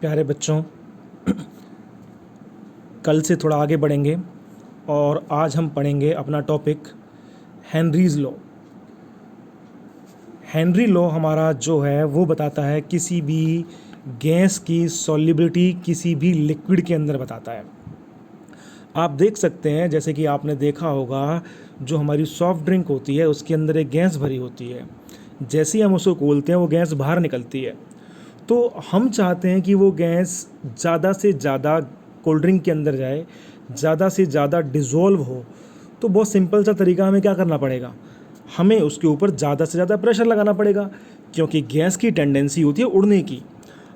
प्यारे बच्चों, कल से थोड़ा आगे बढ़ेंगे और आज हम पढ़ेंगे अपना topic Henry's law. Henry law हमारा जो है वो बताता है किसी भी गैस की सॉल्युबिलिटी किसी भी लिक्विड के अंदर बताता है। आप देख सकते हैं जैसे कि आपने देखा होगा, जो हमारी सॉफ्ट ड्रिंक होती है उसके अंदर एक गैस भरी होती है। जैसे ही हम उसको खोलते हैं वो गैस बाहर निकलती है। तो हम चाहते हैं कि वो गैस ज़्यादा से ज़्यादा कोल्ड ड्रिंक के अंदर जाए, ज़्यादा से ज़्यादा डिज़ोल्व हो। तो बहुत सिंपल सा तरीका हमें क्या करना पड़ेगा, हमें उसके ऊपर ज़्यादा से ज़्यादा प्रेशर लगाना पड़ेगा, क्योंकि गैस की टेंडेंसी होती है उड़ने की।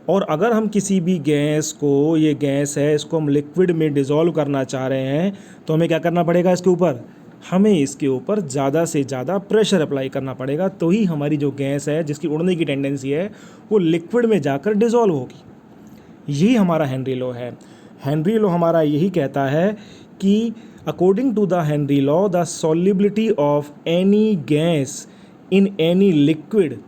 और अगर हम किसी भी गैस को, ये गैस है, इसको हम लिक्विड में डिज़ोल्व करना चाह रहे हैं, तो हमें क्या करना पड़ेगा, इसके ऊपर हमें इसके ऊपर ज़्यादा से ज़्यादा प्रेशर अप्लाई करना पड़ेगा। तो ही हमारी जो गैस है जिसकी उड़ने की टेंडेंसी है वो लिक्विड में जाकर डिज़ोल्व होगी। यही हमारा हेनरी लॉ है। हेनरी लॉ हमारा यही कहता है कि according to the Henry law, the solubility of any gas in any liquid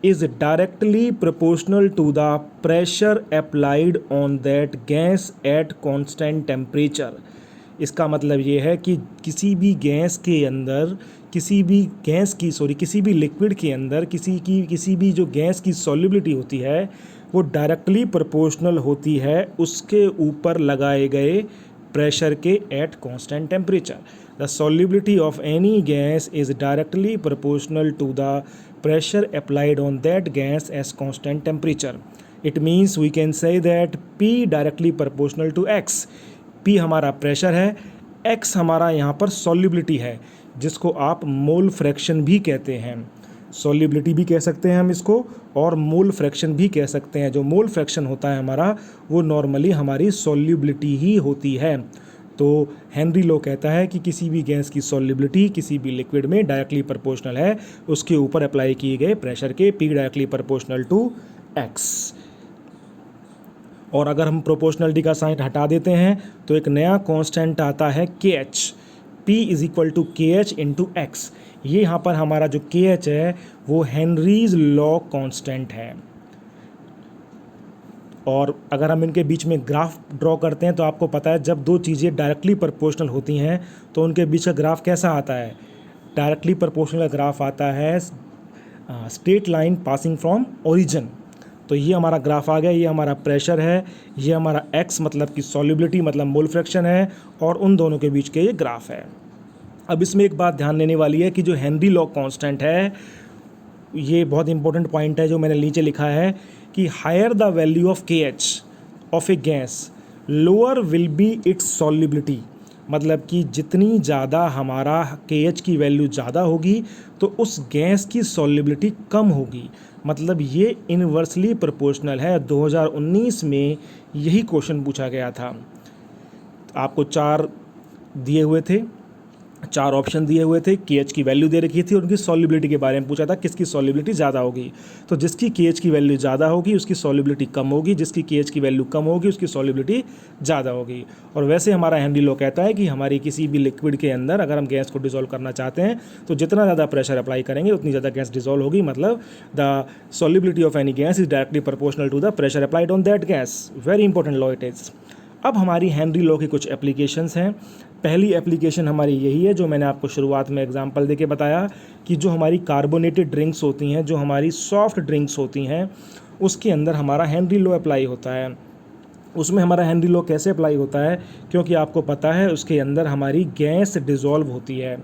is directly proportional to the pressure applied on that gas at constant temperature। इसका मतलब ये है कि किसी भी गैस के अंदर, किसी भी लिक्विड के अंदर किसी भी जो गैस की सॉल्युबिलिटी होती है वो डायरेक्टली प्रोपोर्शनल होती है उसके ऊपर लगाए गए प्रेशर के at constant temperature. The solubility of any gas is directly proportional to the pressure applied on that gas as constant temperature. It means we can say that P directly proportional to X। P हमारा pressure है, X हमारा यहाँ पर solubility है, जिसको आप mole fraction भी कहते हैं। सॉल्युबिलिटी भी कह सकते हैं हम इसको, और मोल फ्रैक्शन भी कह सकते हैं। जो मोल फ्रैक्शन होता है हमारा, वो नॉर्मली हमारी सॉल्युबिलिटी ही होती है। तो हेनरी लॉ कहता है कि किसी भी गैस की सॉल्युबिलिटी किसी भी लिक्विड में डायरेक्टली प्रोपोर्शनल है उसके ऊपर अप्लाई किए गए प्रेशर के, P directly proportional to X। और अगर हम प्रोपोर्शनलिटी का साइन हटा देते हैं तो एक नया कांस्टेंट आता है KH। P is equal to KH into X। ये यहाँ पर हमारा जो KH है वो हेनरीज लॉ कांस्टेंट है। और अगर हम इनके बीच में ग्राफ ड्रॉ करते हैं तो आपको पता है जब दो चीज़ें डायरेक्टली प्रोपोर्शनल होती हैं तो उनके बीच का ग्राफ कैसा आता है। डायरेक्टली प्रोपोर्शनल ग्राफ आता है straight line passing from origin. तो ये हमारा ग्राफ आ गया, ये हमारा प्रेशर है, ये हमारा X मतलब कि सॉल्युबिलिटी मतलब मोल फ्रैक्शन है, और उन दोनों के बीच के ये ग्राफ है। अब इसमें एक बात ध्यान देने वाली है कि जो हेनरी लॉ कांस्टेंट है, ये बहुत इंपॉर्टेंट पॉइंट है जो मैंने नीचे लिखा है कि higher the value of KH of a gas lower will be its solubility. मतलब कि जितनी ज़्यादा हमारा KH की वैल्यू ज़्यादा होगी तो उस गैस की सॉल्युबिलिटी कम होगी। मतलब ये इनवर्सली प्रोपोर्शनल है। 2019 में यही क्वेश्चन पूछा गया था। आपको चार ऑप्शन दिए हुए थे, KH की वैल्यू दे रखी थी और उनकी सॉल्युबिलिटी के बारे में पूछा था किसकी सॉल्युबिलिटी ज़्यादा होगी। तो जिसकी KH की वैल्यू ज़्यादा होगी उसकी सॉल्युबिलिटी कम होगी, जिसकी KH की वैल्यू कम होगी उसकी सॉल्युबिलिटी ज़्यादा होगी। और वैसे हमारा हेनरी लॉ कहता है कि हमारी किसी भी लिक्विड के अंदर अगर हम गैस को डिसॉल्व करना चाहते हैं तो जितना ज़्यादा प्रेशर अप्लाई करेंगे उतनी ज़्यादा गैस डिसॉल्व होगी। मतलब the solubility of any gas is directly proportional to the pressure applied on that gas. Very important law it is. अब हमारी हेनरी लॉ की कुछ एप्लीकेशंस हैं। पहली एप्लीकेशन हमारी यही है जो मैंने आपको शुरुआत में एग्जांपल देके बताया कि जो हमारी कार्बोनेटेड ड्रिंक्स होती हैं, जो हमारी सॉफ्ट ड्रिंक्स होती हैं, उसके अंदर हमारा हेनरी लॉ अप्लाई होता है। उसमें हमारा हेनरी लॉ कैसे अप्लाई होता है, क्योंकि आपको पता है उसके अंदर हमारी गैस डिज़ोल्व होती है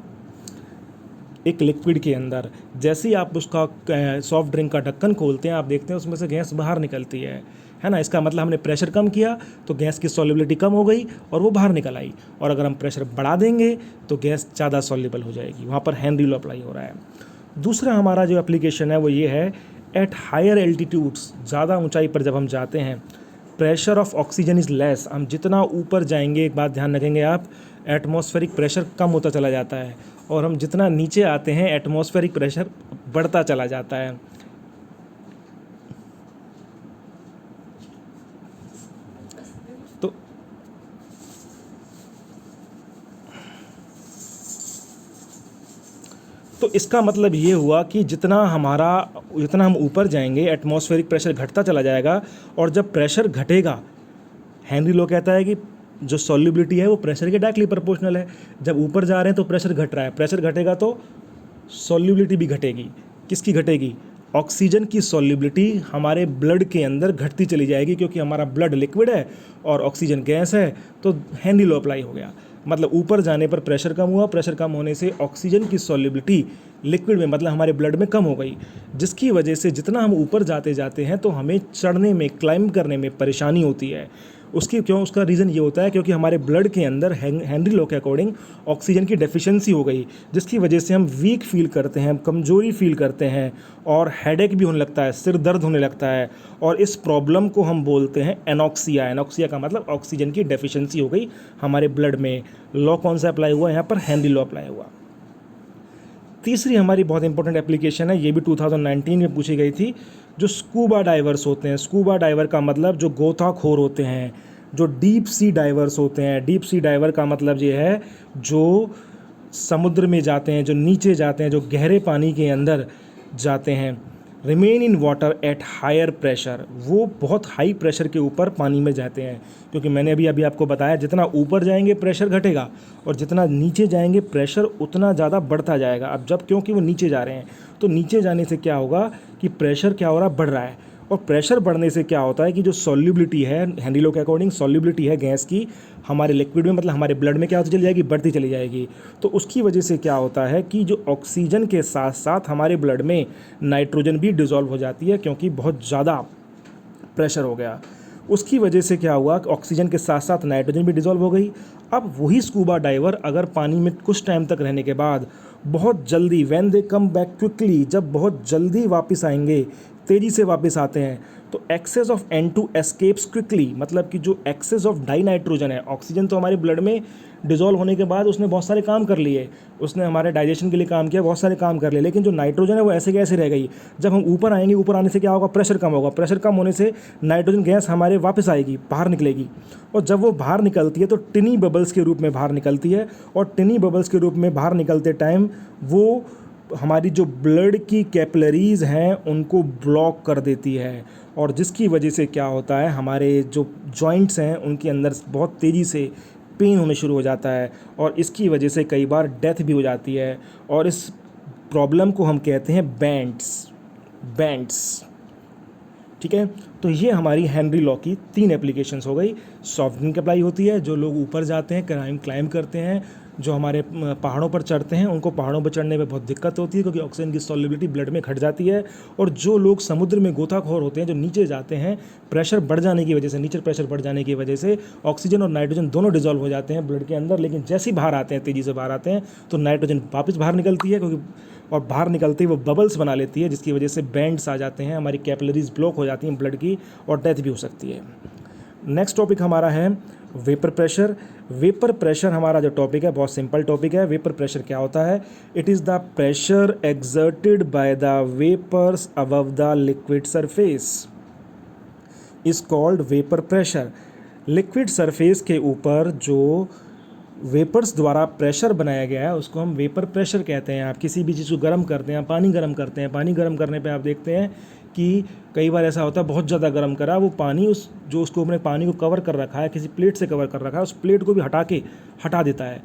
एक लिक्विड के अंदर। जैसे ही आप उसका सॉफ्ट ड्रिंक का ढक्कन खोलते हैं आप देखते हैं उसमें से गैस बाहर निकलती है ना। इसका मतलब हमने प्रेशर कम किया तो गैस की सॉल्युबिलिटी कम हो गई और वो बाहर निकल आई। और अगर हम प्रेशर बढ़ा देंगे तो गैस ज़्यादा सॉल्युबल हो जाएगी। वहाँ पर हेनरी लॉ अप्लाई हो रहा है। दूसरा हमारा जो एप्लीकेशन है वो ये है, एट हायर एल्टीट्यूड्स, ज़्यादा ऊंचाई पर जब हम जाते हैं, pressure of oxygen is less. हम जितना ऊपर जाएंगे, एक बात ध्यान रखेंगे आप, एटमॉस्फेरिक प्रेशर कम होता चला जाता है, और हम जितना नीचे आते हैं एटमॉस्फेरिक प्रेशर बढ़ता चला जाता है। तो इसका मतलब ये हुआ कि जितना हम ऊपर जाएंगे एटमॉस्फेरिक प्रेशर घटता चला जाएगा, और जब प्रेशर घटेगा, हेनरी लो कहता है कि जो सॉल्युबिलिटी है वो प्रेशर के डायरेक्टली प्रोपोर्शनल है। जब ऊपर जा रहे हैं तो प्रेशर घट रहा है, प्रेशर घटेगा तो सॉल्युबिलिटी भी घटेगी। किसकी घटेगी? ऑक्सीजन की सॉल्युबिलिटी हमारे ब्लड के अंदर घटती चली जाएगी, क्योंकि हमारा ब्लड लिक्विड है और ऑक्सीजन गैस है, तो हेनरी लॉ अप्लाई हो गया। मतलब ऊपर जाने पर प्रेशर कम हुआ, प्रेशर कम होने से ऑक्सीजन की सॉल्युबिलिटी लिक्विड में, मतलब हमारे ब्लड में कम हो गई, जिसकी वजह से जितना हम ऊपर जाते जाते हैं तो हमें चढ़ने में, क्लाइंब करने में परेशानी होती है। उसका रीज़न ये होता है क्योंकि हमारे ब्लड के अंदर हेनरी लॉ के अकॉर्डिंग ऑक्सीजन की डेफिशिएंसी हो गई, जिसकी वजह से हम वीक फील करते हैं, हम कमज़ोरी फील करते हैं, और हेडेक भी होने लगता है, सिर दर्द होने लगता है, और इस प्रॉब्लम को हम बोलते हैं एनॉक्सिया। एनॉक्सिया का मतलब ऑक्सीजन की डेफिशिएंसी हो गई हमारे ब्लड में। लॉ कौन सा अप्लाई हुआ? यहाँ पर हेनरी लॉ अप्लाई हुआ। तीसरी हमारी बहुत इंपॉर्टेंट एप्लीकेशन है, ये भी 2019 में पूछी गई थी, जो स्कूबा डाइवर्स होते हैं। स्कूबा डाइवर का मतलब जो गोताखोर होते हैं, जो डीप सी डाइवर्स होते हैं। डीप सी डाइवर का मतलब ये है जो समुद्र में जाते हैं, जो नीचे जाते हैं, जो गहरे पानी के अंदर जाते हैं। Remain in water at higher pressure, वो बहुत हाई प्रेशर के ऊपर पानी में जाते हैं, क्योंकि मैंने अभी आपको बताया जितना ऊपर जाएंगे प्रेशर घटेगा, और जितना नीचे जाएंगे प्रेशर उतना ज़्यादा बढ़ता जाएगा। अब जब क्योंकि वो नीचे जा रहे हैं, तो नीचे जाने से क्या होगा कि प्रेशर क्या हो रहा है? बढ़ रहा है, और प्रेशर बढ़ने से क्या होता है कि जो सॉल्युबिलिटी है, हेनरी लॉ के अकॉर्डिंग सॉल्युबिलिटी है गैस की हमारे लिक्विड में, मतलब हमारे ब्लड में क्या होती चली जाएगी? बढ़ती चली जाएगी। तो उसकी वजह से क्या होता है कि जो ऑक्सीजन के साथ साथ हमारे ब्लड में नाइट्रोजन भी डिज़ोल्व हो जाती है, क्योंकि बहुत ज़्यादा प्रेशर हो गया। उसकी वजह से क्या हुआ कि ऑक्सीजन के साथ साथ नाइट्रोजन भी डिज़ोल्व हो गई। अब वही स्कूबा डाइवर अगर पानी में कुछ टाइम तक रहने के बाद बहुत जल्दी, when they come back quickly, जब बहुत जल्दी वापस आएंगे, तेज़ी से वापस आते हैं, तो access of N2 escapes quickly, मतलब कि जो एक्सेस ऑफ डाई नाइट्रोजन है, ऑक्सीजन तो हमारे ब्लड में डिज़ोल्व होने के बाद उसने बहुत सारे काम कर लिए, उसने हमारे डाइजेशन के लिए काम किया, बहुत सारे काम कर लिए, लेकिन जो नाइट्रोजन है वो ऐसे कैसे रह गई। जब हम ऊपर आएंगे, ऊपर आने से क्या होगा? प्रेशर कम होगा, प्रेशर कम होने से नाइट्रोजन गैस हमारे वापस आएगी, बाहर निकलेगी, और जब वो बाहर निकलती है तो टिनी बबल्स के रूप में बाहर निकलती है, और टिनी बबल्स के रूप में बाहर निकलते टाइम वो हमारी जो ब्लड की कैपिलरीज़ हैं उनको ब्लॉक कर देती है, और जिसकी वजह से क्या होता है, हमारे जो जॉइंट्स हैं उनके अंदर बहुत तेज़ी से पेन होने शुरू हो जाता है, और इसकी वजह से कई बार डेथ भी हो जाती है, और इस प्रॉब्लम को हम कहते हैं बैंड्स। ठीक है, तो ये हमारी हेनरी लॉ की 3 एप्लीकेशंस हो गई। सॉफ्टनिंग अप्लाई होती है, जो लोग ऊपर जाते हैं, क्लाइंब करते हैं, जो हमारे पहाड़ों पर चढ़ते हैं, उनको पहाड़ों पर चढ़ने में बहुत दिक्कत होती है, क्योंकि ऑक्सीजन की सॉल्युबिलिटी ब्लड में घट जाती है। और जो लोग समुद्र में गोताखोर होते हैं, जो नीचे जाते हैं, प्रेशर बढ़ जाने की वजह से, नीचे प्रेशर बढ़ जाने की वजह से ऑक्सीजन और नाइट्रोजन दोनों डिजॉल्व हो जाते हैं ब्लड के अंदर, लेकिन जैसे ही बाहर आते हैं, तेज़ी से बाहर आते हैं, तो नाइट्रोजन वापस बाहर निकलती है, क्योंकि और बाहर निकलते ही वो बबल्स बना लेती है, जिसकी वजह से बैंड्स आ जाते हैं, हमारी कैपिलरीज ब्लॉक हो जाती हैं ब्लड की, और डेथ भी हो सकती है। नेक्स्ट टॉपिक हमारा है वेपर प्रेशर। वेपर प्रेशर हमारा जो टॉपिक है बहुत सिंपल टॉपिक है। वेपर प्रेशर क्या होता है? It is the pressure exerted by the vapours above the liquid surface is called vapour pressure. Liquid surface के ऊपर जो वेपर्स द्वारा प्रेशर बनाया गया है उसको हम वेपर प्रेशर कहते हैं। आप किसी भी चीज़ को गर्म करते हैं, पानी गर्म करते हैं, पानी गर्म करने पे आप देखते हैं कि कई बार ऐसा होता है बहुत ज़्यादा गर्म करा, वो पानी उसको अपने पानी को कवर कर रखा है, किसी प्लेट से कवर कर रखा है, उस प्लेट को भी हटा देता है,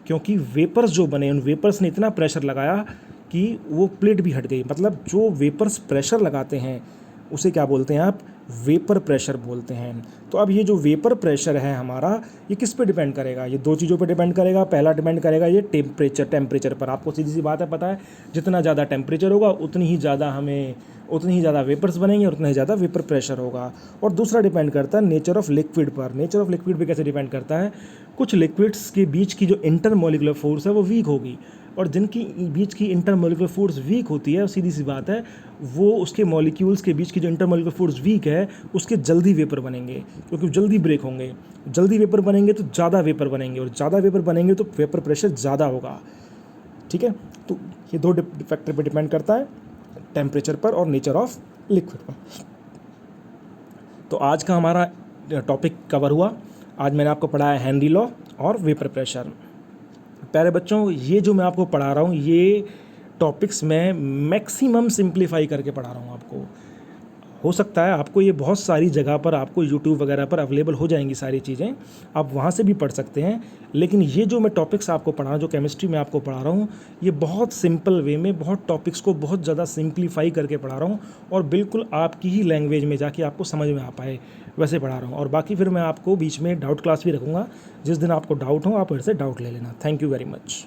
क्योंकि वेपर्स जो बने, उन वेपर्स ने इतना प्रेशर लगाया कि वो प्लेट भी हट गई। मतलब जो वेपर्स प्रेशर लगाते हैं उसे क्या बोलते हैं आप? वेपर प्रेशर बोलते हैं। तो अब ये जो वेपर प्रेशर है हमारा, ये किस पे डिपेंड करेगा? ये 2 चीज़ों पे डिपेंड करेगा। पहला डिपेंड करेगा ये टेम्परेचर पर। आपको सीधी सी बात है, पता है, जितना ज़्यादा टेम्परेचर होगा उतनी ही ज़्यादा वेपर्स बनेंगे और उतना ही ज़्यादा वेपर प्रेशर होगा। और दूसरा डिपेंड करता है नेचर ऑफ लिक्विड पर। नेचर ऑफ लिक्विड पे कैसे डिपेंड करता है? कुछ लिक्विड्स के बीच की जो इंटरमोलिकुलर फोर्स है वो वीक होगी, और जिनकी बीच की इंटरमोलिकुलर फोर्स वीक होती है, सीधी सी बात है, वो उसके मॉलिक्यूल्स के बीच की जो इंटरमोलिकुलर फोर्स वीक है उसके जल्दी वेपर बनेंगे, क्योंकि जल्दी ब्रेक होंगे। जल्दी वेपर बनेंगे तो ज़्यादा वेपर बनेंगे, और ज़्यादा वेपर बनेंगे तो वेपर प्रेशर ज़्यादा होगा। ठीक है, तो ये 2 फैक्टर पर डिपेंड करता है, टेम्परेचर पर और नेचर ऑफ लिक्विड पर। तो आज का हमारा टॉपिक कवर हुआ। आज मैंने आपको पढ़ाया हेनरी लॉ और वेपर प्रेशर। प्यारे बच्चों, ये जो मैं आपको पढ़ा रहा हूँ ये टॉपिक्स मैं मैक्सिमम सिंप्लीफाई करके पढ़ा रहा हूँ आपको। हो सकता है आपको ये बहुत सारी जगह पर, आपको यूट्यूब वगैरह पर अवेलेबल हो जाएंगी सारी चीज़ें, आप वहाँ से भी पढ़ सकते हैं, लेकिन ये जो मैं टॉपिक्स आपको पढ़ा रहा हूँ, जो केमिस्ट्री में आपको पढ़ा रहा हूँ, ये बहुत सिंपल वे में, बहुत टॉपिक्स को बहुत ज़्यादा सिंप्लीफाई करके पढ़ा रहा हूँ और बिल्कुल आपकी ही लैंग्वेज में जाके आपको समझ में आ पाए वैसे पढ़ा रहा हूँ। और बाकी फिर मैं आपको बीच में डाउट क्लास भी रखूँगा, जिस दिन आपको डाउट हो आप मेरे से डाउट ले लेना। Thank you very much.